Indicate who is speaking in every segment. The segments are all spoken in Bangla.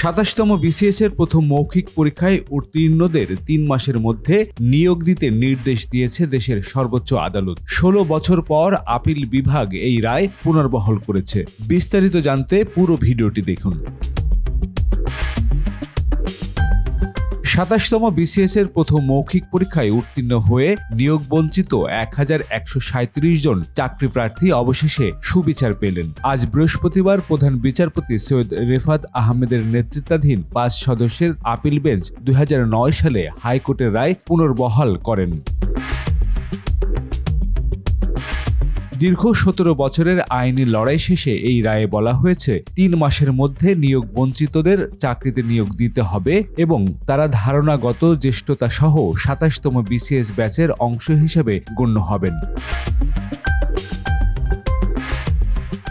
Speaker 1: ২৭তম বিসিএস এর প্রথম মৌখিক পরীক্ষায় উত্তীর্ণদের ৩ মাসের মধ্যে নিয়োগ দিতে নির্দেশ দিয়েছে দেশের সর্বোচ্চ আদালত। ১৬ বছর পর আপিল বিভাগ এই রায় পুনর্বহাল করেছে। বিস্তারিত জানতে পুরো ভিডিওটি দেখুন। ২৭তম বিসিএস এর প্রথম মৌখিক পরীক্ষায় উত্তীর্ণ হয়ে নিয়োগ বঞ্চিত ১১৩৭ জন চাকরি প্রার্থী অবশেষে সুবিচার পেলেন। আজ বৃহস্পতিবার প্রধান বিচারপতি সৈয়দ রেফাত আহমেদের নেতৃত্বাধীন ৫ সদস্যের আপিল বেঞ্চ ২০০৯ সালে হাইকোর্টের রায় পুনর্বহাল করেন। দীর্ঘ ১৭ বছরের আইনি লড়াই শেষে এই রায়ে বলা হয়েছে ৩ মাসের মধ্যে নিয়োগ বঞ্চিতদের চাকরিতে নিয়োগ দিতে হবে এবং তারা ধারণাগত জ্যেষ্ঠতা সহ ২৭তম বিসিএস ব্যাচের অংশ হিসেবে গণ্য হবেন।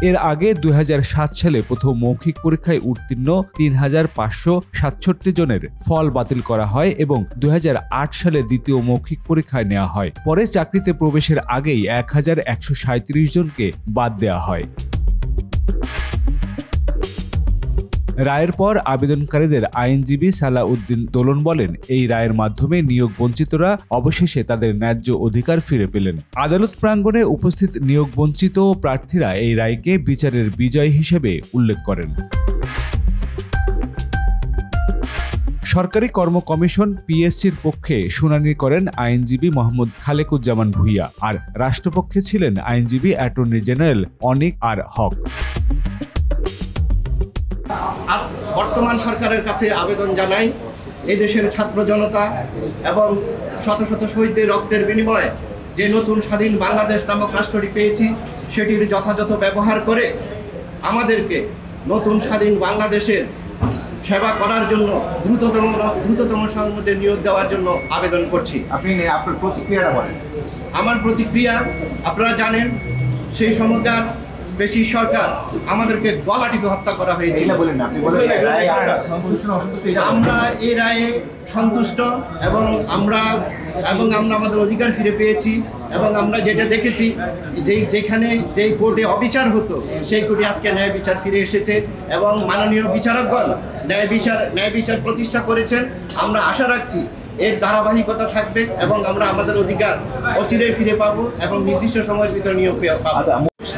Speaker 1: এর আগে ২০০৭ সালে প্রথম মৌখিক পরীক্ষায় উত্তীর্ণ ৩,৫৬৭ জনের ফল বাতিল করা হয় এবং ২০০৮ সালে দ্বিতীয় মৌখিক পরীক্ষায় নেওয়া হয়। পরে চাকরিতে প্রবেশের আগেই ১,১৩৭ জনকে বাদ দেওয়া হয়। রায়ের পর আবেদনকারীদের আইনজীবী সালাউদ্দিন দোলন বলেন, এই রায়ের মাধ্যমে নিয়োগ বঞ্চিতরা অবশেষে তাদের ন্যায্য অধিকার ফিরে পেলেন। আদালত প্রাঙ্গণে উপস্থিত নিয়োগ বঞ্চিত প্রার্থীরা এই রায়কে বিচারের বিজয় হিসেবে উল্লেখ করেন। সরকারি কর্ম কমিশন পিএসসির পক্ষে শুনানি করেন আইনজীবী মোহাম্মদ খালেকুজ্জামান ভূঁইয়া, আর রাষ্ট্রপক্ষে ছিলেন আইনজীবী অ্যাটর্নি জেনারেল অনিক আর হক।
Speaker 2: আজ বর্তমান সরকারের কাছে আবেদন জানাই, এই দেশের ছাত্র জনতা এবং শত শত শহীদদের রক্তের বিনিময়ে যে নতুন স্বাধীন বাংলাদেশ নামক রাষ্ট্রটি পেয়েছি, সেটির যথাযথ ব্যবহার করে আমাদেরকে নতুন স্বাধীন বাংলাদেশের সেবা করার জন্য দ্রুততম সময়ের মধ্যে নিয়োগ দেওয়ার জন্য আবেদন করছি।
Speaker 3: আপনার প্রতিক্রিয়াটা বলেন।
Speaker 2: আমার প্রতিক্রিয়া, আপনারা জানেন সেই সময়কার বেশি সরকার আমাদেরকে গলা টিপে হত্যা করা হয়েছিল। আমরা এই রায়ে সন্তুষ্ট এবং আমরা আমাদের অধিকার ফিরে পেয়েছি এবং আমরা যেটা দেখেছি যেখানে যেই কোর্টে অবিচার হতো সেই কোর্টে আজকে ন্যায় বিচার ফিরে এসেছে এবং মাননীয় বিচারকগণ ন্যায় বিচার প্রতিষ্ঠা করেছেন। আমরা আশা রাখছি এর ধারাবাহিকতা থাকবে এবং আমরা আমাদের অধিকার অচিরেই ফিরে পাবো এবং নির্দিষ্ট সময়ের ভিতরে নিয়োগ পাবো।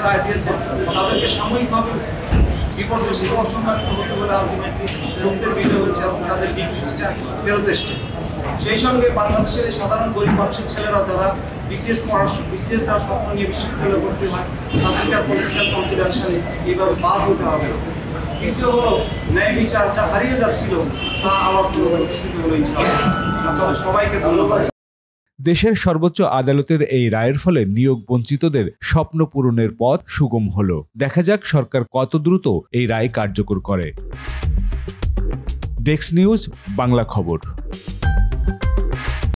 Speaker 4: রায় দিয়েছেন তাদেরকে সাময়িকভাবে বিপর্যস্ত অসংখ্য হতে হলে আলটিমেটলি সত্যের বিজয় হয়েছে এবং তাদের ডিগ্রিটা ফেরত এসছে। সেই সঙ্গে বাংলাদেশের সাধারণ গরিব মানুষের ছেলেরা যারা বিসিএস দেওয়ার স্বপ্ন নিয়ে বিশ্ববিদ্যালয়ে ভর্তি হয়, তাদেরকে আর পলিটিক্যাল কনসিডারেশনে এইভাবে বাদ হতে হবে। দ্বিতীয় হলো ন্যায় বিচার যা হারিয়ে যাচ্ছিল তা আবার প্রতিষ্ঠিত হলো ইনশাআল্লাহ। আপনাদের সবাইকে ধন্যবাদ।
Speaker 1: দেশের সর্বোচ্চ আদালতের এই রায়ের ফলে নিয়োগ বঞ্চিতদের স্বপ্ন পূরণের পথ সুগম হল। দেখা যাক সরকার কত দ্রুত এই রায় কার্যকর করে। ডেস্ক নিউজ, বাংলা খবর।